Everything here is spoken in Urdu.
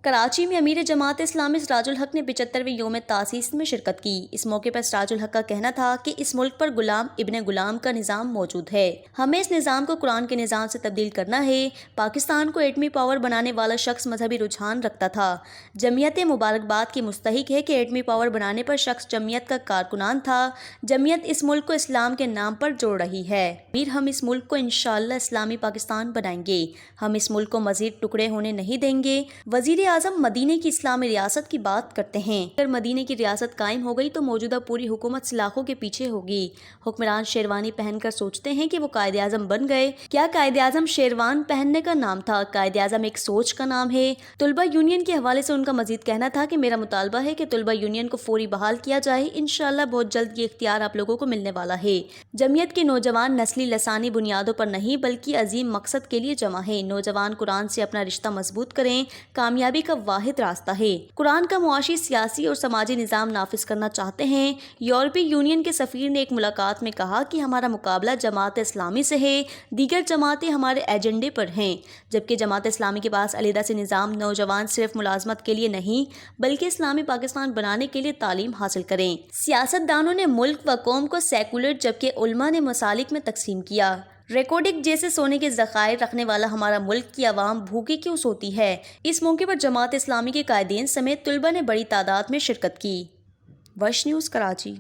کراچی میں امیر جماعت اسلامی سراج الحق نے 75ویں یوم تاسیس میں شرکت کی۔ اس موقع پر سراج الحق کا کہنا تھا کہ اس ملک پر غلام ابن غلام کا نظام موجود ہے، ہمیں اس نظام کو قرآن کے نظام سے تبدیل کرنا ہے۔ پاکستان کو ایٹمی پاور بنانے والا شخص مذہبی رجحان رکھتا تھا۔ جمعیت مبارکباد کی مستحق ہے کہ ایٹمی پاور بنانے پر شخص جمعیت کا کارکنان تھا۔ جمعیت اس ملک کو اسلام کے نام پر جوڑ رہی ہے۔ امیر ہم اس ملک کو انشاءاللہ اسلامی پاکستان بنائیں گے، ہم اس ملک کو مزید ٹکڑے ہونے نہیں دیں گے۔ وزیر اعظم مدینہ کی اسلامی ریاست کی بات کرتے ہیں۔ اگر مدینہ کی ریاست قائم ہو گئی تو موجودہ پوری حکومت سلاخوں کے پیچھے ہوگی۔ حکمران شیروانی پہن کر سوچتے ہیں کہ وہ قائد اعظم بن گئے۔ کیا قائد اعظم شیروان پہننے کا نام تھا؟ قائد اعظم ایک سوچ کا نام ہے۔ طلبہ یونین کے حوالے سے ان کا مزید کہنا تھا کہ میرا مطالبہ ہے کہ طلبہ یونین کو فوری بحال کیا جائے، انشاءاللہ بہت جلد یہ اختیار آپ لوگوں کو ملنے والا ہے۔ جمعیت کے نوجوان نسلی لسانی بنیادوں پر نہیں بلکہ عظیم مقصد کے لیے جمع ہیں۔ نوجوان قرآن سے اپنا رشتہ مضبوط کریں، کامیابی کا واحد راستہ ہے۔ قرآن کا معاشی، سیاسی اور سماجی نظام نافذ کرنا چاہتے ہیں۔ یورپی یونین کے سفیر نے ایک ملاقات میں کہا کہ ہمارا مقابلہ جماعت اسلامی سے ہے، دیگر جماعتیں ہمارے ایجنڈے پر ہیں، جبکہ جماعت اسلامی کے پاس علیحدہ سے نظام۔ نوجوان صرف ملازمت کے لیے نہیں بلکہ اسلامی پاکستان بنانے کے لیے تعلیم حاصل کریں۔ سیاست دانوں نے ملک و قوم کو سیکولر جبکہ علماء نے مسالک میں تقسیم کیا۔ ریکارڈنگ جیسے سونے کے ذخائر رکھنے والا ہمارا ملک کی عوام بھوکی کیوں سوتی ہے؟ اس موقع پر جماعت اسلامی کے قائدین سمیت طلبہ نے بڑی تعداد میں شرکت کی۔ وش نیوز کراچی۔